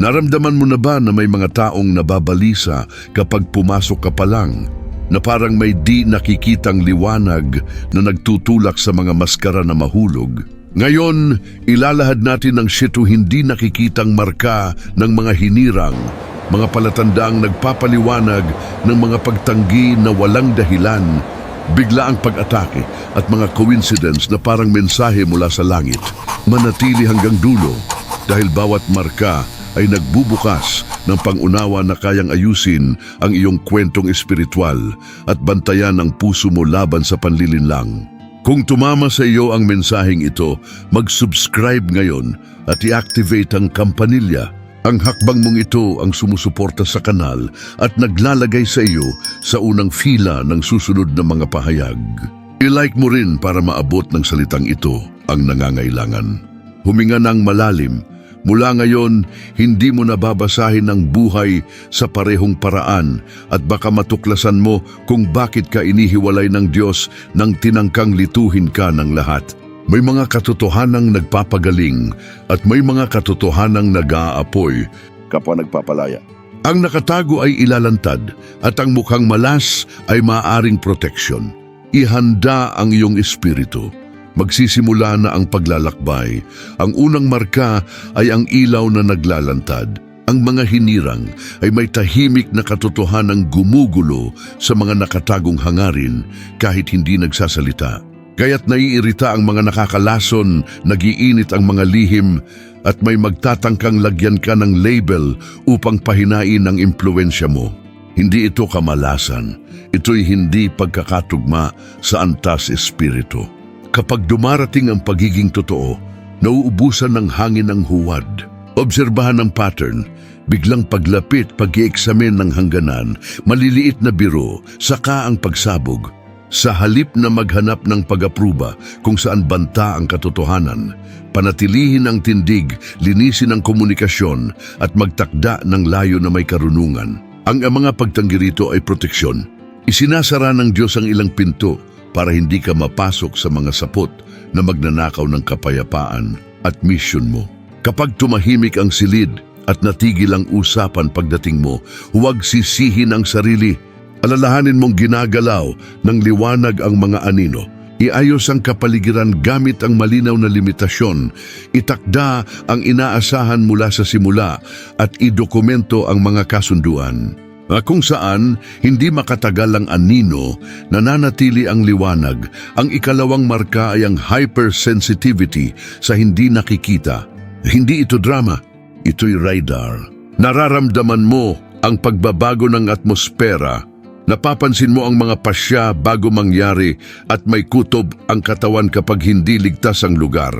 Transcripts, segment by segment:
Naramdaman mo na ba na may mga taong nababalisa kapag pumasok ka pa lang? Na parang may di nakikitang liwanag na nagtutulak sa mga maskara na mahulog? Ngayon, ilalahad natin ang siyete hindi nakikitang marka ng mga hinirang, mga palatandaang nagpapaliwanag ng mga pagtanggi na walang dahilan, biglaang pag-atake at mga coincidence na parang mensahe mula sa langit. Manatili hanggang dulo dahil bawat marka ay nagbubukas ng pangunawa na kayang ayusin ang iyong kwentong espiritual at bantayan ang puso mo laban sa panlilinlang. Kung tumama sa iyo ang mensaheng ito, mag-subscribe ngayon at i-activate ang kampanilya. Ang hakbang mong ito ang sumusuporta sa kanal at naglalagay sa iyo sa unang fila ng susunod na mga pahayag. I-like mo rin para maabot ng salitang ito ang nangangailangan. Huminga ng malalim. Mula ngayon, hindi mo nababasahin ang buhay sa parehong paraan at baka matuklasan mo kung bakit ka inihiwalay ng Diyos nang tinangkang lituhin ka ng lahat. May mga katotohanang nagpapagaling at may mga katotohanang nag-aapoy kapwa nagpapalaya. Ang nakatago ay ilalantad at ang mukhang malas ay maaaring proteksyon. Ihanda ang iyong espiritu. Magsisimula na ang paglalakbay. Ang unang marka ay ang ilaw na naglalantad. Ang mga hinirang ay may tahimik na katotohanang gumugulo sa mga nakatagong hangarin kahit hindi nagsasalita. Kaya't naiirita ang mga nakakalason, nagiinit ang mga lihim, at may magtatangkang lagyan ka ng label upang pahinain ang impluensya mo. Hindi ito kamalasan. Ito'y hindi pagkakatugma sa antas espiritu. Kapag dumarating ang pagiging totoo, nauubusan ng hangin ang huwad. Obserbahan ang pattern, biglang paglapit, pag-i-eksamin ng hangganan, maliliit na biro, saka ang pagsabog. Sa halip na maghanap ng pag-apruba kung saan banta ang katotohanan, panatilihin ang tindig, linisin ang komunikasyon at magtakda ng layo na may karunungan. Ang mga pagtanggi rito ay proteksyon. Isinasara ng Diyos ang ilang pinto para hindi ka mapasok sa mga sapot na magnanakaw ng kapayapaan at misyon mo. Kapag tumahimik ang silid at natigil ang usapan pagdating mo, huwag sisihin ang sarili. Alalahanin mong ginagalaw ng liwanag ang mga anino. Iayos ang kapaligiran gamit ang malinaw na limitasyon. Itakda ang inaasahan mula sa simula at idokumento ang mga kasunduan. Kung saan hindi makatagal ang anino, nananatili ang liwanag. Ang ikalawang marka ay ang hypersensitivity sa hindi nakikita. Hindi ito drama, ito'y radar. Nararamdaman mo ang pagbabago ng atmosfera. Napapansin mo ang mga pasya bago mangyari at may kutob ang katawan kapag hindi ligtas ang lugar.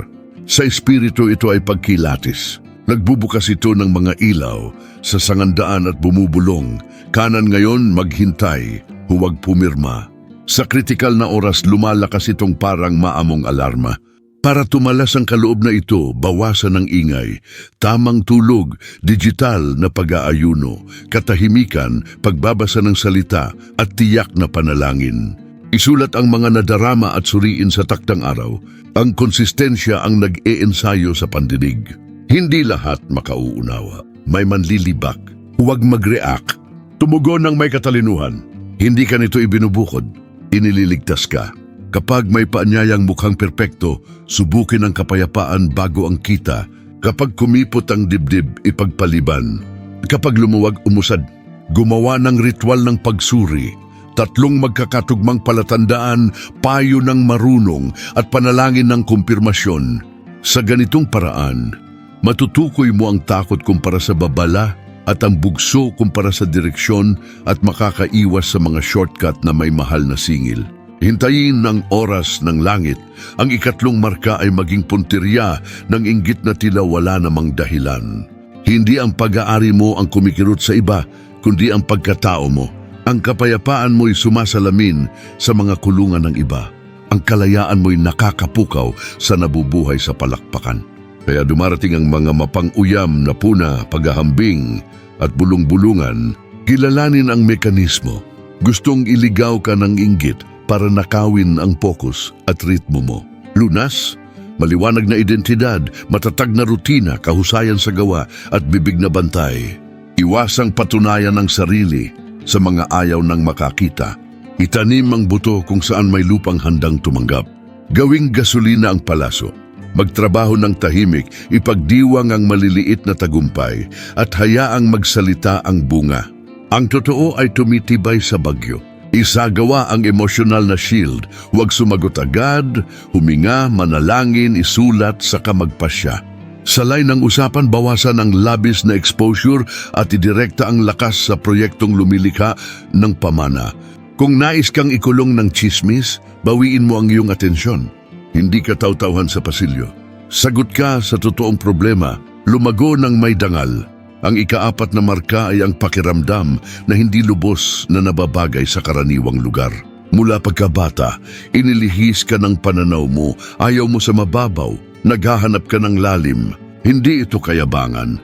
Sa espiritu ito ay pagkilatis. Nagbubukas ito ng mga ilaw sa sangandaan at bumubulong. Kanan ngayon, maghintay, huwag pumirma. Sa kritikal na oras, lumalakas itong parang maamong alarma. Para tumalas ang kaloob na ito, bawasan ng ingay, tamang tulog, digital na pag-aayuno, katahimikan, pagbabasa ng salita at tiyak na panalangin. Isulat ang mga nadarama at suriin sa taktang araw. Ang konsistensya ang nag-e-ensayo sa pandinig. Hindi lahat makauunawa. May manlilibak. Huwag mag-react. Tumugon ng may katalinuhan. Hindi ka nito ibinubukod. Inililigtas ka. Kapag may paanyayang mukhang perpekto, subukin ang kapayapaan bago ang kita. Kapag kumipot ang dibdib, ipagpaliban. Kapag lumuwag, umusad. Gumawa ng ritual ng pagsuri. 3 magkakatugmang palatandaan, payo ng marunong at panalangin ng kumpirmasyon. Sa ganitong paraan, matutukoy mo ang takot kumpara sa babala at ang bugso kumpara sa direksyon at makakaiwas sa mga shortcut na may mahal na singil. Hintayin ng oras ng langit, ang ikatlong marka ay maging puntirya ng inggit na tila wala namang dahilan. Hindi ang pag-aari mo ang kumikirot sa iba, kundi ang pagkatao mo. Ang kapayapaan mo'y sumasalamin sa mga kulungan ng iba. Ang kalayaan mo'y nakakapukaw sa nabubuhay sa palakpakan. Kaya dumarating ang mga mapang-uyam na puna, paghahambing at bulong-bulungan. Kilalanin ang mekanismo. Gustong iligaw ka ng inggit para nakawin ang pokus at ritmo mo. Lunas, Maliwanag na identidad, matatag na rutina, kahusayan sa gawa at bibig na bantay. Iwasang patunayan ng sarili sa mga ayaw ng makakita. Itanim ang buto kung saan may lupang handang tumanggap. Gawing gasolina ang palaso. Magtrabaho ng tahimik, ipagdiwang ang maliliit na tagumpay at hayaang magsalita ang bunga. Ang totoo ay tumitibay sa bagyo. Isagawa ang emosyonal na shield, huwag sumagot agad, huminga, manalangin, isulat, saka magpasya. Salay ng usapan, bawasan ang labis na exposure at idirekta ang lakas sa proyektong lumilikha ng pamana. Kung nais kang ikulong ng chismis, bawiin mo ang iyong atensyon. Hindi ka taw-tawhan sa pasilyo. Sagot ka sa totoong problema, lumago ng may dangal. Ang ika-4 na marka ay ang pakiramdam na hindi lubos na nababagay sa karaniwang lugar. Mula pagkabata, inilihis ka ng pananaw mo, ayaw mo sa mababaw, naghahanap ka ng lalim. Hindi ito kayabangan.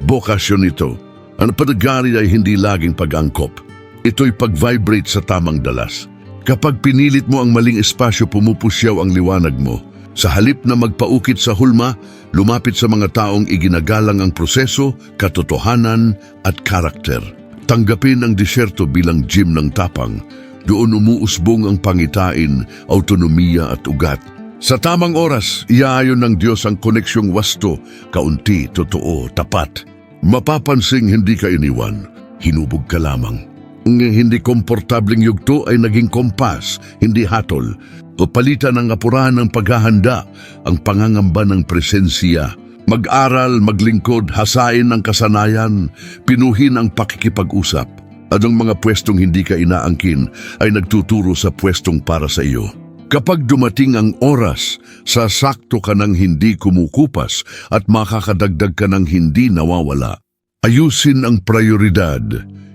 Bokasyon ito. Ang panagari ay hindi laging pag-angkop. Ito'y pag-vibrate sa tamang dalas. Kapag pinilit mo ang maling espasyo, pumupusyaw ang liwanag mo. Sa halip na magpaukit sa hulma, lumapit sa mga taong iginagalang ang proseso, katotohanan at karakter. Tanggapin ang disyerto bilang gym ng tapang. Doon umuusbong ang pangitain, autonomiya at ugat. Sa tamang oras, iaayon ng Diyos ang koneksyong wasto, kaunti, totoo, tapat. Mapapansing hindi ka iniwan, hinubog ka lamang. Ang hindi komportabling yugto ay naging kompas, hindi hatol. O palitan ng apurahan ng paghahanda, ang pangangamba ng presensya. Mag-aral, maglingkod, hasain ang kasanayan, pinuhin ang pakikipag-usap. At ang mga pwestong hindi ka inaangkin ay nagtuturo sa pwestong para sa iyo. Kapag dumating ang oras, sasakto ka ng hindi kumukupas at makakadagdag ka ng hindi nawawala. Ayusin ang prioridad.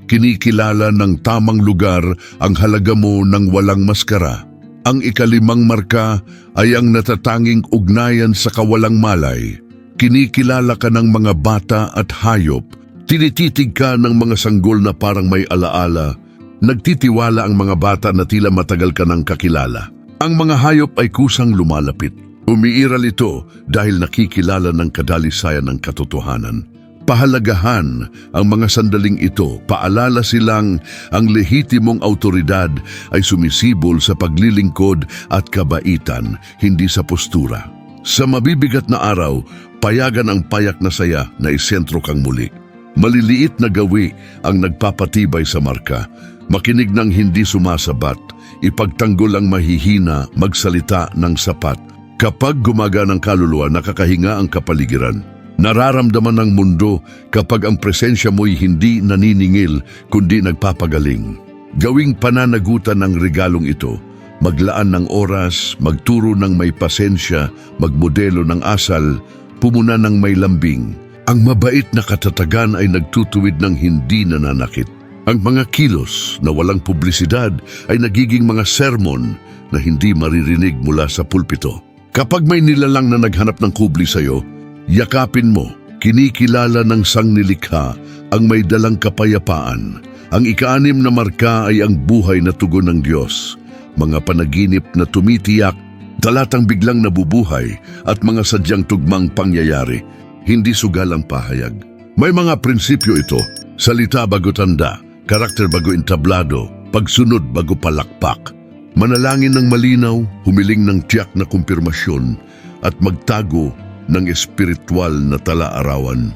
Kinikilala ng tamang lugar ang halaga mo ng walang maskara. Ang ika-5 marka ay ang natatanging ugnayan sa kawalang malay. Kinikilala ka ng mga bata at hayop. Tinititig ka ng mga sanggol na parang may alaala. Nagtitiwala ang mga bata na tila matagal ka ng kakilala. Ang mga hayop ay kusang lumalapit. Umiiral ito dahil nakikilala ng kadalisayan ng katotohanan. Pahalagahan ang mga sandaling ito, paalala silang ang lehitimong autoridad ay sumisibol sa paglilingkod at kabaitan, hindi sa postura. Sa mabibigat na araw, payagan ang payak na saya na isentro kang muli. Maliliit na gawi ang nagpapatibay sa marka, makinig ng hindi sumasabat, ipagtanggol ang mahihina, magsalita ng sapat. Kapag gumaga ng kaluluwa, nakakahinga ang kapaligiran. Nararamdaman ng mundo kapag ang presensya mo'y hindi naniningil kundi nagpapagaling. Gawing pananagutan ng regalong ito, maglaan ng oras, magturo ng may pasensya, magmodelo ng asal, pumuna ng may lambing. Ang mabait na katatagan ay nagtutuwid ng hindi nananakit. Ang mga kilos na walang publisidad ay nagiging mga sermon na hindi maririnig mula sa pulpito. Kapag may nilalang na naghanap ng kubli sa'yo, yakapin mo, kinikilala ng sangnilikha ang may dalang kapayapaan. Ang ika-6 na marka ay ang buhay na tugon ng Diyos. Mga panaginip na tumitiyak, talatang biglang nabubuhay at mga sadyang tugmang pangyayari. Hindi sugal ang pahayag. May mga prinsipyo ito, salita bago tanda, karakter bago entablado, pagsunod bago palakpak. Manalangin ng malinaw, humiling ng tiyak na kumpirmasyon at magtago ng espiritual na tala-arawan.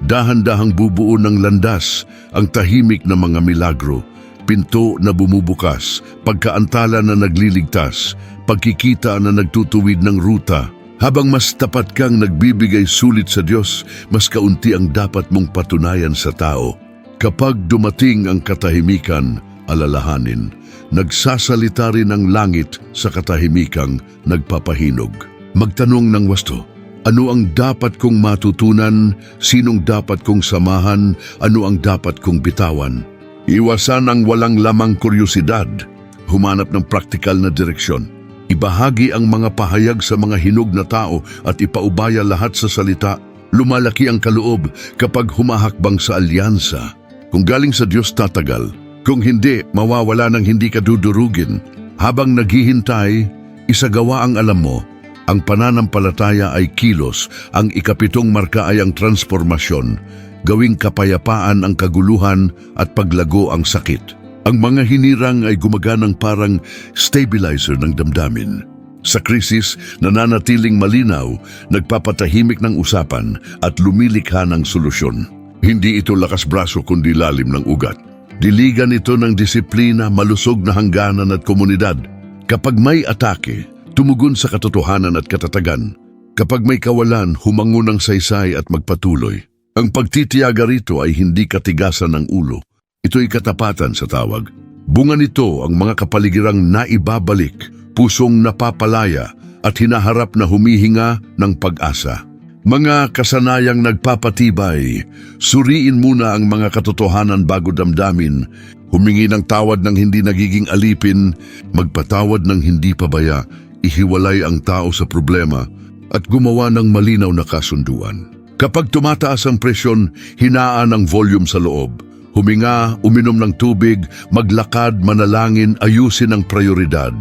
Dahan-dahang bubuo ng landas ang tahimik na mga milagro, pinto na bumubukas, pagkaantala na nagliligtas, pagkikita na nagtutuwid ng ruta. Habang mas tapat kang nagbibigay sulit sa Diyos, mas kaunti ang dapat mong patunayan sa tao. Kapag dumating ang katahimikan, alalahanin, nagsasalita rin ang langit sa katahimikang nagpapahinog. Magtanong ng wasto, ano ang dapat kong matutunan? Sinong dapat kong samahan? Ano ang dapat kong bitawan? Iwasan ang walang lamang kuryosidad. Humanap ng praktikal na direksyon. Ibahagi ang mga pahayag sa mga hinog na tao at ipaubaya lahat sa salita. Lumalaki ang kaloob kapag humahakbang sa alyansa. Kung galing sa Diyos, tatagal. Kung hindi, mawawala ng hindi ka dudurugin. Habang naghihintay, isagawa ang alam mo, Ang pananampalataya ay kilos, ang ikapitong marka ay ang transformasyon, gawing kapayapaan ang kaguluhan at paglago ang sakit. Ang mga hinirang ay gumaganang parang stabilizer ng damdamin. Sa krisis, nananatiling malinaw, nagpapatahimik ng usapan at lumilikha ng solusyon. Hindi ito lakas braso kundi lalim ng ugat. Diligan ito ng disiplina, malusog na hangganan at komunidad. Kapag may atake, tumugon sa katotohanan at katatagan. Kapag may kawalan, humango ng saysay at magpatuloy. Ang pagtitiyaga rito ay hindi katigasan ng ulo. Ito'y katapatan sa tawag. Bunga nito ang mga kapaligirang naibabalik, pusong napapalaya at hinaharap na humihinga ng pag-asa. Mga kasanayang nagpapatibay, suriin muna ang mga katotohanan bago damdamin, humingi ng tawad ng hindi nagiging alipin, magpatawad ng hindi pabaya, ihiwalay ang tao sa problema, at gumawa ng malinaw na kasunduan. Kapag tumataas ang presyon, hinaan ang volume sa loob. Huminga, uminom ng tubig, maglakad, manalangin, ayusin ang prioridad.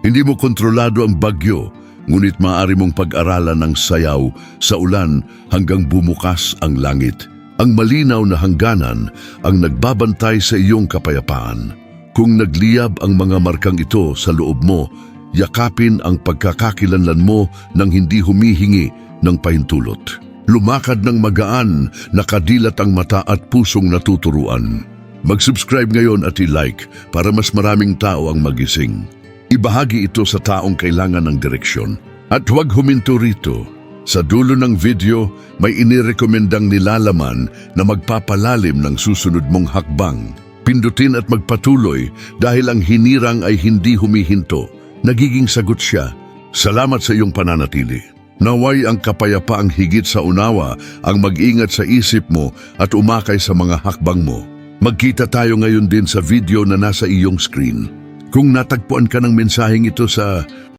Hindi mo kontrolado ang bagyo, ngunit maaari mong pag-aralan ng sayaw sa ulan hanggang bumukas ang langit. Ang malinaw na hangganan ang nagbabantay sa iyong kapayapaan. Kung nagliyab ang mga markang ito sa loob mo, yakapin ang pagkakakilanlan mo nang hindi humihingi ng pahintulot. Lumakad ng magaan, nakadilat ang mata at pusong natuturuan. Mag-subscribe ngayon at i-like para mas maraming tao ang magising. Ibahagi ito sa taong kailangan ng direksyon. At huwag huminto rito. Sa dulo ng video, may inirekomendang nilalaman na magpapalalim ng susunod mong hakbang. Pindutin at magpatuloy dahil ang hinirang ay hindi humihinto. Nagiging sagot siya. Salamat sa iyong pananatili. Naway ang kapayapaang higit sa unawa ang mag-ingat sa isip mo at umakay sa mga hakbang mo. Magkita tayo ngayon din sa video na nasa iyong screen. Kung natagpuan ka ng mensaheng ito sa